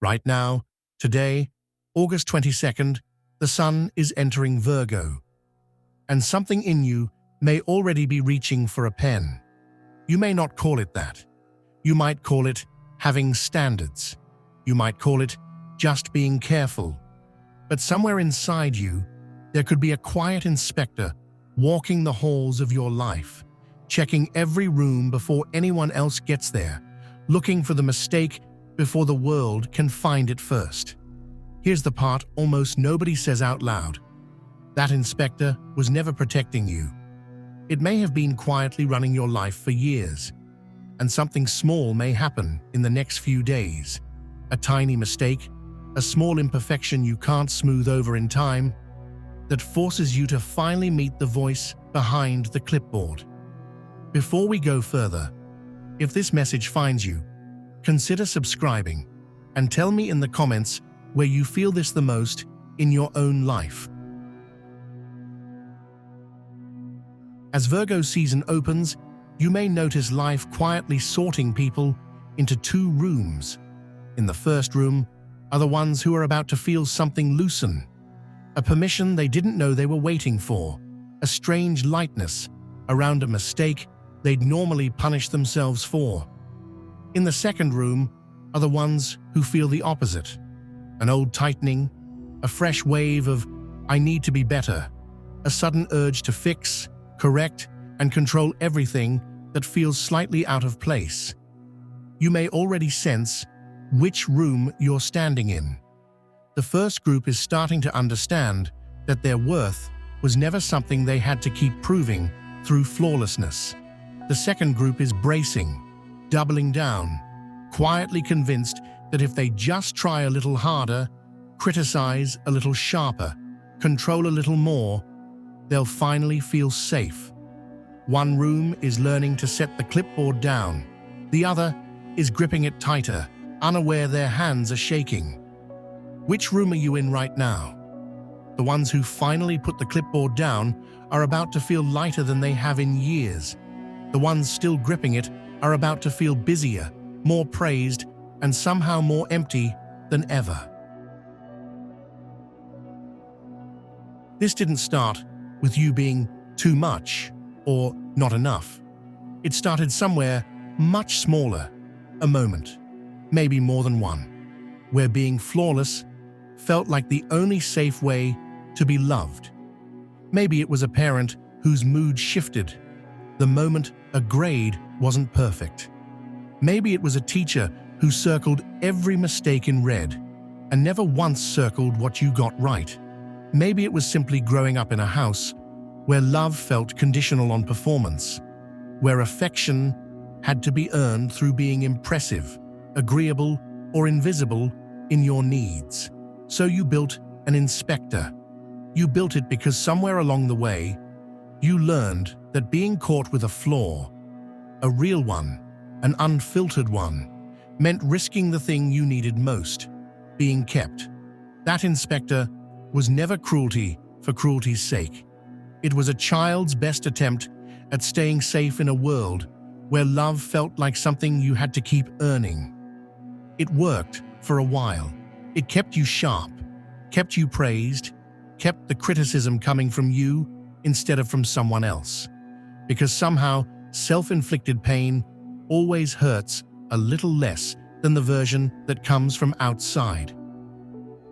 Right now, today, August 22nd, the sun is entering Virgo, and something in you may already be reaching for a pen. You may not call it that. You might call it having standards. You might call it just being careful. But somewhere inside you, there could be a quiet inspector walking the halls of your life, checking every room before anyone else gets there, looking for the mistake before the world can find it first. Here's the part almost nobody says out loud. That inspector was never protecting you. It may have been quietly running your life for years, and something small may happen in the next few days. A tiny mistake, a small imperfection you can't smooth over in time, that forces you to finally meet the voice behind the clipboard. Before we go further, if this message finds you, consider subscribing and tell me in the comments where you feel this the most in your own life. As Virgo season opens, you may notice life quietly sorting people into two rooms. In the first room are the ones who are about to feel something loosen, a permission they didn't know they were waiting for, a strange lightness around a mistake they'd normally punish themselves for. In the second room are the ones who feel the opposite, an old tightening, a fresh wave of "I need to be better," a sudden urge to fix, correct, and control everything that feels slightly out of place. You may already sense which room you're standing in. The first group is starting to understand that their worth was never something they had to keep proving through flawlessness. The second group is bracing, doubling down, quietly convinced that if they just try a little harder, criticize a little sharper, control a little more, they'll finally feel safe. One room is learning to set the clipboard down. The other is gripping it tighter, unaware their hands are shaking. Which room are you in right now? The ones who finally put the clipboard down are about to feel lighter than they have in years. The ones still gripping it are about to feel busier, more praised, and somehow more empty than ever. This didn't start with you being too much or not enough. It started somewhere much smaller, a moment, maybe more than one, where being flawless felt like the only safe way to be loved. Maybe it was a parent whose mood shifted the moment a grade wasn't perfect. Maybe it was a teacher who circled every mistake in red and never once circled what you got right. Maybe it was simply growing up in a house where love felt conditional on performance, where affection had to be earned through being impressive, agreeable, or invisible in your needs. So you built an inspector. You built it because somewhere along the way, you learned that being caught with a flaw, a real one, an unfiltered one, meant risking the thing you needed most, being kept. That inspector was never cruelty for cruelty's sake. It was a child's best attempt at staying safe in a world where love felt like something you had to keep earning. It worked for a while. It kept you sharp, kept you praised, kept the criticism coming from you instead of from someone else. Because somehow, self-inflicted pain always hurts a little less than the version that comes from outside.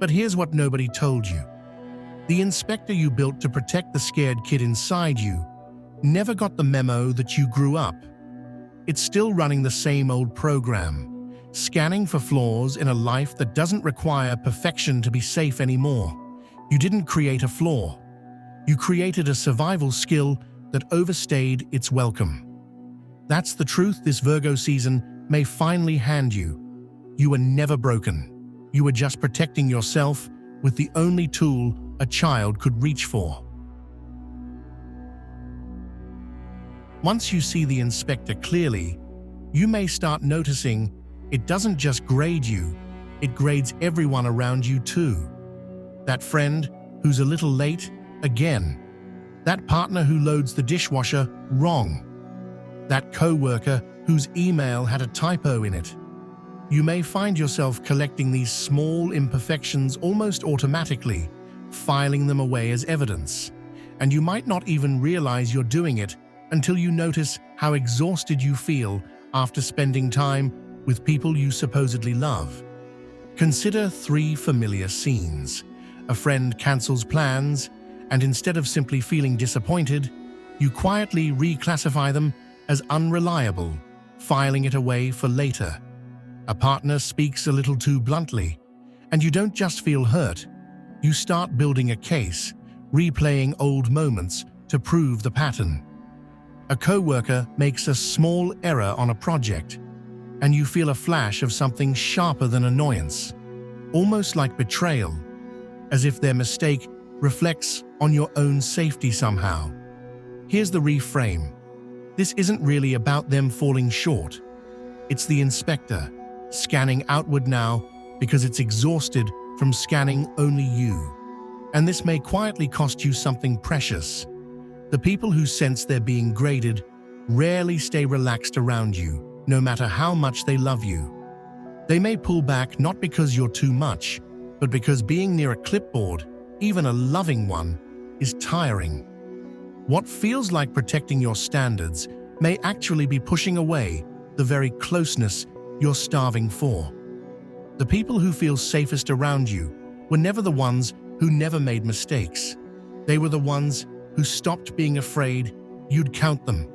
But here's what nobody told you. The inspector you built to protect the scared kid inside you never got the memo that you grew up. It's still running the same old program, scanning for flaws in a life that doesn't require perfection to be safe anymore. You didn't create a flaw. You created a survival skill that overstayed its welcome. That's the truth this Virgo season may finally hand you. You were never broken. You were just protecting yourself with the only tool a child could reach for. Once you see the inspector clearly, you may start noticing it doesn't just grade you, it grades everyone around you too. That friend who's a little late, again. That partner who loads the dishwasher, wrong. That co-worker whose email had a typo in it. You may find yourself collecting these small imperfections almost automatically, filing them away as evidence. And you might not even realize you're doing it until you notice how exhausted you feel after spending time with people you supposedly love. Consider 3 familiar scenes. A friend cancels plans, and instead of simply feeling disappointed, you quietly reclassify them as unreliable, filing it away for later. A partner speaks a little too bluntly, and you don't just feel hurt. You start building a case, replaying old moments to prove the pattern. A coworker makes a small error on a project, and you feel a flash of something sharper than annoyance, almost like betrayal, as if their mistake reflects on your own safety somehow. Here's the reframe. This isn't really about them falling short. It's the inspector, scanning outward now because it's exhausted from scanning only you. And this may quietly cost you something precious. The people who sense they're being graded rarely stay relaxed around you, no matter how much they love you. They may pull back not because you're too much, but because being near a clipboard, even a loving one, is tiring. What feels like protecting your standards may actually be pushing away the very closeness you're starving for. The people who feel safest around you were never the ones who never made mistakes. They were the ones who stopped being afraid you'd count them.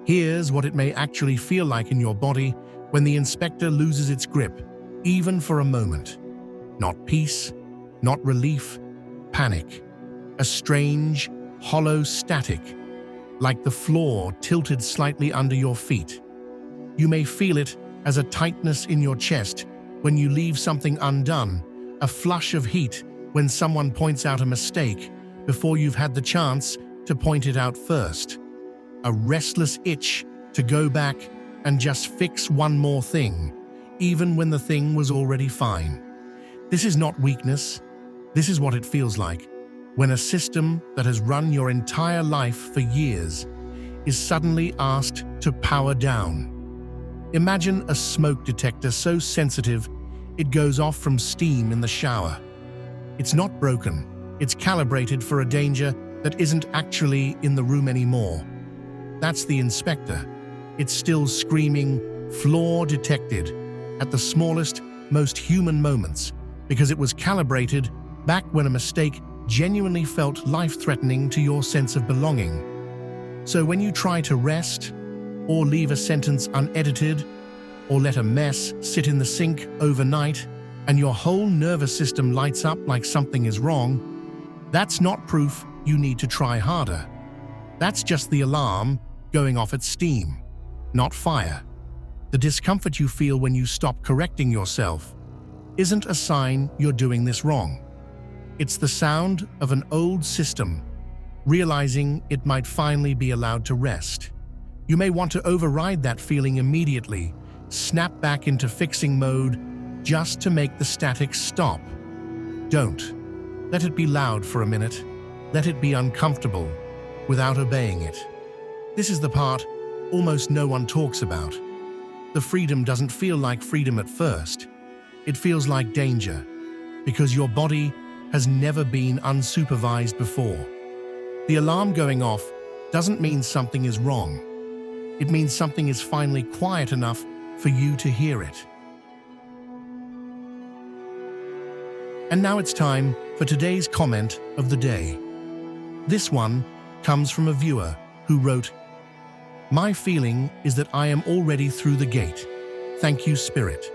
Here's what it may actually feel like in your body when the inspector loses its grip, even for a moment. Not peace, not relief, panic. A strange, hollow static, like the floor tilted slightly under your feet. You may feel it as a tightness in your chest when you leave something undone, a flush of heat when someone points out a mistake before you've had the chance to point it out first. A restless itch to go back and just fix one more thing, even when the thing was already fine. This is not weakness. This is what it feels like when a system that has run your entire life for years is suddenly asked to power down. Imagine a smoke detector so sensitive it goes off from steam in the shower. It's not broken. It's calibrated for a danger that isn't actually in the room anymore. That's the inspector. It's still screaming, "Flaw detected," at the smallest, most human moments, because it was calibrated back when a mistake genuinely felt life-threatening to your sense of belonging. So when you try to rest, or leave a sentence unedited, or let a mess sit in the sink overnight, and your whole nervous system lights up like something is wrong, that's not proof you need to try harder. That's just the alarm going off at steam, not fire. The discomfort you feel when you stop correcting yourself isn't a sign you're doing this wrong. It's the sound of an old system realizing it might finally be allowed to rest. You may want to override that feeling immediately, snap back into fixing mode just to make the static stop. Don't. Let it be loud for a minute. Let it be uncomfortable without obeying it. This is the part almost no one talks about. The freedom doesn't feel like freedom at first. It feels like danger, because your body has never been unsupervised before. The alarm going off doesn't mean something is wrong. It means something is finally quiet enough for you to hear it. And now it's time for today's comment of the day. This one comes from a viewer who wrote, "My feeling is that I am already through the gate. Thank you, Spirit.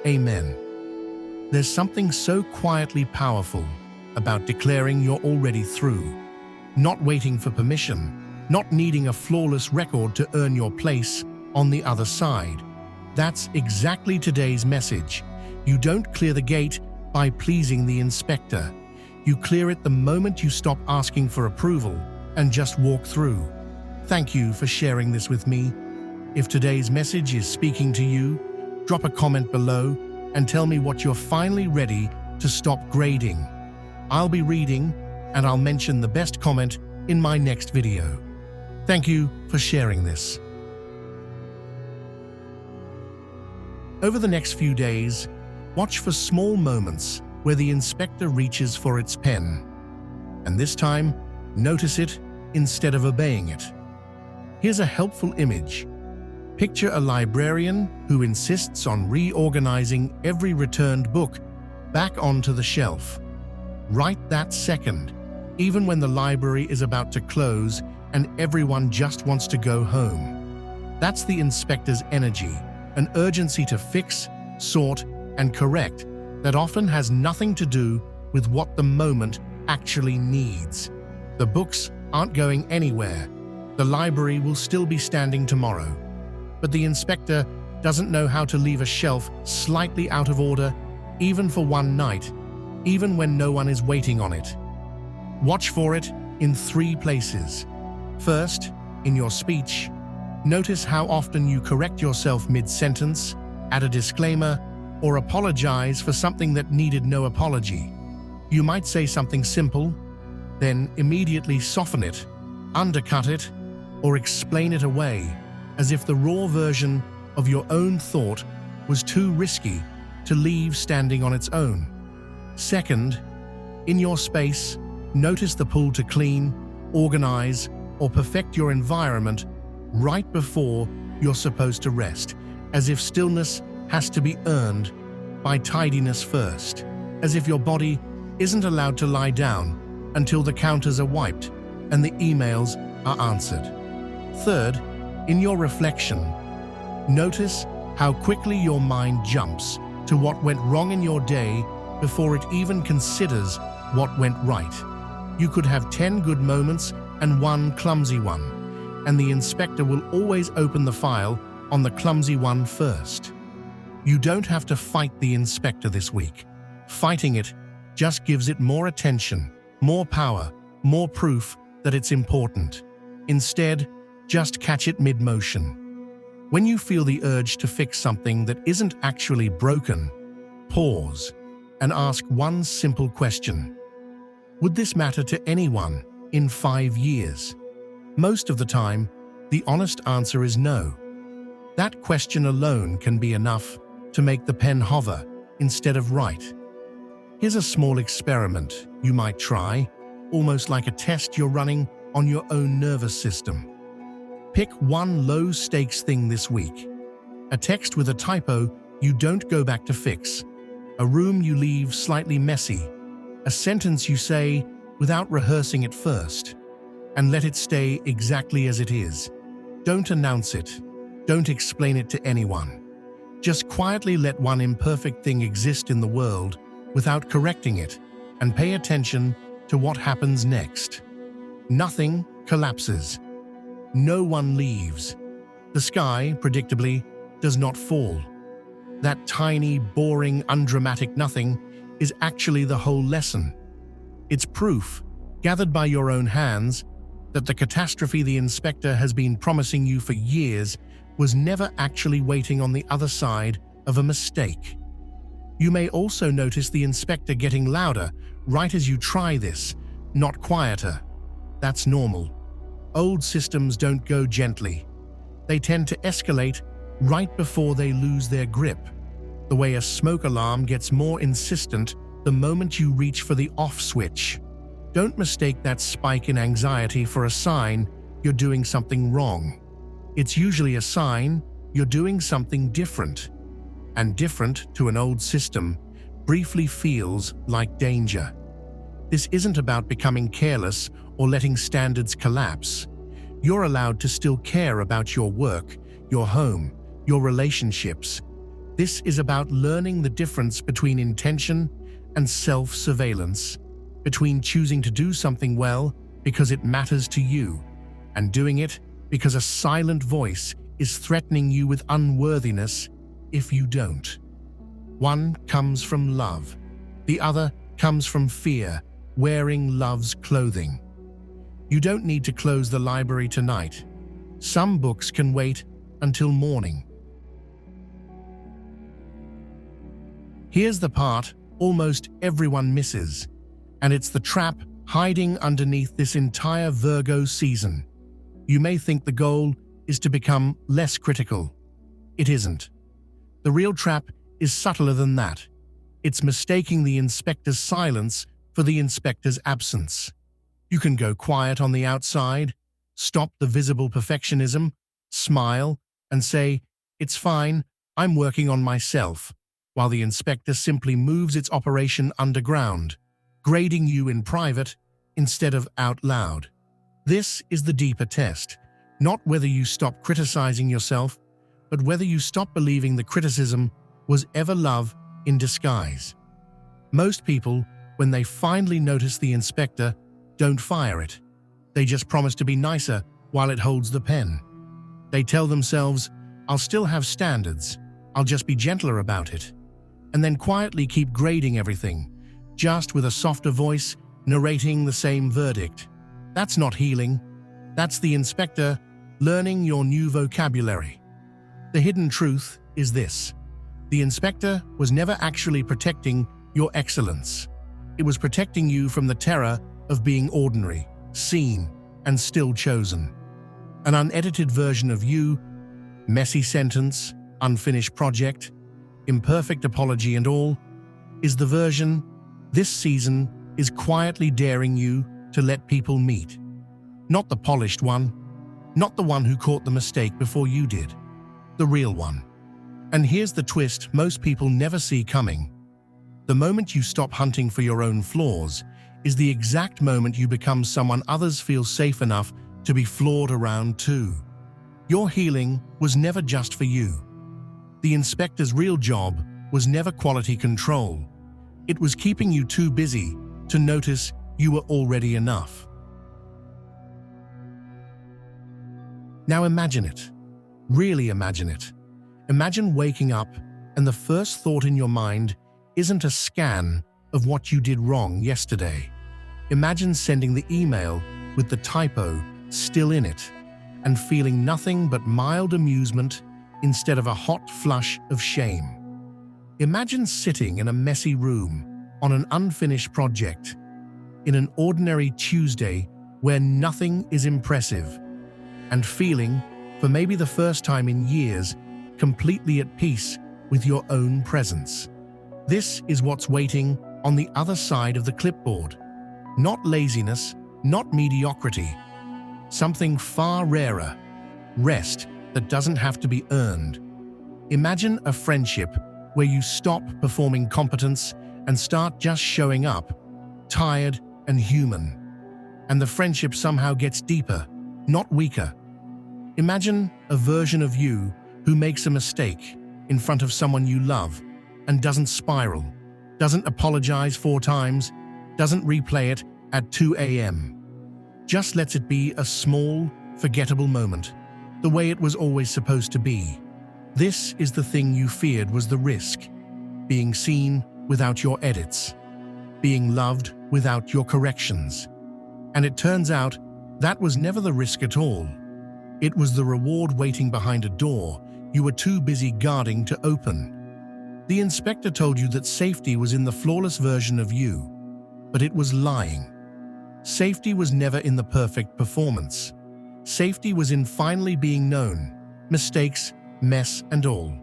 Amen." There's something so quietly powerful about declaring you're already through, not waiting for permission, not needing a flawless record to earn your place on the other side. That's exactly today's message. You don't clear the gate by pleasing the inspector. You clear it the moment you stop asking for approval and just walk through. Thank you for sharing this with me. If today's message is speaking to you, drop a comment below and tell me what you're finally ready to stop grading. I'll be reading, and I'll mention the best comment in my next video. Thank you for sharing this. Over the next few days, watch for small moments where the inspector reaches for its pen. And this time, notice it instead of obeying it. Here's a helpful image. Picture a librarian who insists on reorganizing every returned book back onto the shelf. Right that second, even when the library is about to close and everyone just wants to go home. That's the inspector's energy, an urgency to fix, sort, and correct that often has nothing to do with what the moment actually needs. The books aren't going anywhere. The library will still be standing tomorrow. But the inspector doesn't know how to leave a shelf slightly out of order, even for one night, even when no one is waiting on it. Watch for it in 3 places. First, in your speech. Notice how often you correct yourself mid-sentence, add a disclaimer, or apologize for something that needed no apology. You might say something simple, then immediately soften it, undercut it, or explain it away, as if the raw version of your own thought was too risky to leave standing on its own. Second, in your space, notice the pull to clean, organize, or perfect your environment right before you're supposed to rest, as if stillness has to be earned by tidiness first, as if your body isn't allowed to lie down until the counters are wiped and the emails are answered. Third, in your reflection, notice how quickly your mind jumps to what went wrong in your day before it even considers what went right. You could have 10 good moments and 1 clumsy one, and the inspector will always open the file on the clumsy one first. You don't have to fight the inspector this week. Fighting it just gives it more attention, more power, more proof that it's important. Instead, just catch it mid-motion. When you feel the urge to fix something that isn't actually broken, pause and ask one simple question. Would this matter to anyone in 5 years? Most of the time, the honest answer is no. That question alone can be enough to make the pen hover instead of write. Here's a small experiment you might try, almost like a test you're running on your own nervous system. Pick one low-stakes thing this week. A text with a typo you don't go back to fix. A room you leave slightly messy. A sentence you say without rehearsing it first. And let it stay exactly as it is. Don't announce it. Don't explain it to anyone. Just quietly let one imperfect thing exist in the world without correcting it, and pay attention to what happens next. Nothing collapses. No one leaves. The sky, predictably, does not fall. That tiny, boring, undramatic nothing is actually the whole lesson. It's proof, gathered by your own hands, that the catastrophe the inspector has been promising you for years was never actually waiting on the other side of a mistake. You may also notice the inspector getting louder right as you try this, not quieter. That's normal. Old systems don't go gently. They tend to escalate right before they lose their grip, the way a smoke alarm gets more insistent the moment you reach for the off switch. Don't mistake that spike in anxiety for a sign you're doing something wrong. It's usually a sign you're doing something different. And different to an old system briefly feels like danger. This isn't about becoming careless or letting standards collapse. You're allowed to still care about your work, your home, your relationships. This is about learning the difference between intention and self-surveillance, between choosing to do something well because it matters to you, and doing it because a silent voice is threatening you with unworthiness if you don't. One comes from love. The other comes from fear, wearing love's clothing. You don't need to close the library tonight. Some books can wait until morning. Here's the part almost everyone misses, and it's the trap hiding underneath this entire Virgo season. You may think the goal is to become less critical. It isn't. The The real trap is subtler than that. It's mistaking the inspector's silence for the inspector's absence. You can go quiet on the outside, stop the visible perfectionism, smile, and say, "It's fine, I'm working on myself," while the inspector simply moves its operation underground, grading you in private instead of out loud. This is the deeper test, not whether you stop criticizing yourself, but whether you stop believing the criticism was ever love in disguise. Most people, when they finally notice the inspector, don't fire it. They just promise to be nicer while it holds the pen. They tell themselves, "I'll still have standards, I'll just be gentler about it," and then quietly keep grading everything, just with a softer voice narrating the same verdict. That's not healing. That's the inspector learning your new vocabulary. The hidden truth is this: the inspector was never actually protecting your excellence. It was protecting you from the terror of being ordinary, seen, and still chosen. An unedited version of you, messy sentence, unfinished project, imperfect apology and all, is the version this season is quietly daring you to let people meet. Not the polished one, not the one who caught the mistake before you did, the real one. And here's the twist most people never see coming. The moment you stop hunting for your own flaws is the exact moment you become someone others feel safe enough to be flawed around too. Your healing was never just for you. The inspector's real job was never quality control. It was keeping you too busy to notice you were already enough. Now imagine it. Really imagine it. Imagine waking up and the first thought in your mind isn't a scan of what you did wrong yesterday. Imagine sending the email with the typo still in it and feeling nothing but mild amusement instead of a hot flush of shame. Imagine sitting in a messy room on an unfinished project in an ordinary Tuesday where nothing is impressive and feeling, for maybe the first time in years, completely at peace with your own presence. This is what's waiting on the other side of the clipboard. Not laziness, not mediocrity. Something far rarer. Rest that doesn't have to be earned. Imagine a friendship where you stop performing competence and start just showing up, tired and human. And the friendship somehow gets deeper, not weaker. Imagine a version of you who makes a mistake in front of someone you love and doesn't spiral, doesn't apologize 4 times, doesn't replay it at 2 a.m. Just lets it be a small, forgettable moment, the way it was always supposed to be. This is the thing you feared was the risk. Being seen without your edits. Being loved without your corrections. And it turns out that was never the risk at all. It was the reward waiting behind a door you were too busy guarding to open. The inspector told you that safety was in the flawless version of you, but it was lying. Safety was never in the perfect performance. Safety was in finally being known, mistakes, mess and all,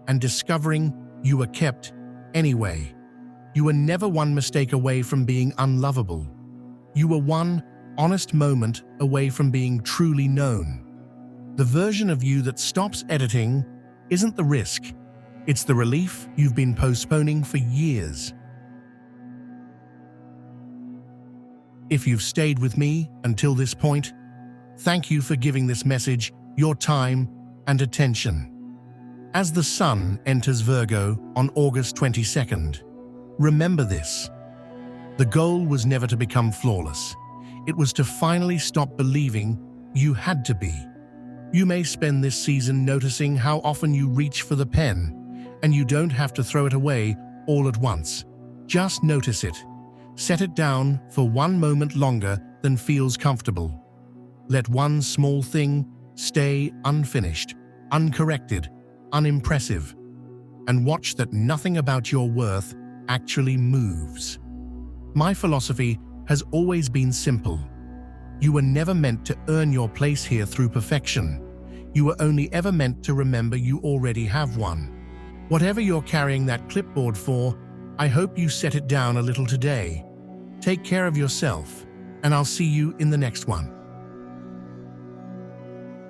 and discovering you were kept anyway. You were never one mistake away from being unlovable. You were one honest moment away from being truly known. The version of you that stops editing isn't the risk. It's the relief you've been postponing for years. If you've stayed with me until this point, thank you for giving this message your time and attention. As the sun enters Virgo on August 22nd, remember this. The goal was never to become flawless. It was to finally stop believing you had to be. You may spend this season noticing how often you reach for the pen, and you don't have to throw it away all at once. Just notice it. Set it down for one moment longer than feels comfortable. Let one small thing stay unfinished, uncorrected, unimpressive, and watch that nothing about your worth actually moves. My philosophy has always been simple. You were never meant to earn your place here through perfection. You were only ever meant to remember you already have one. Whatever you're carrying that clipboard for, I hope you set it down a little today. Take care of yourself, and I'll see you in the next one.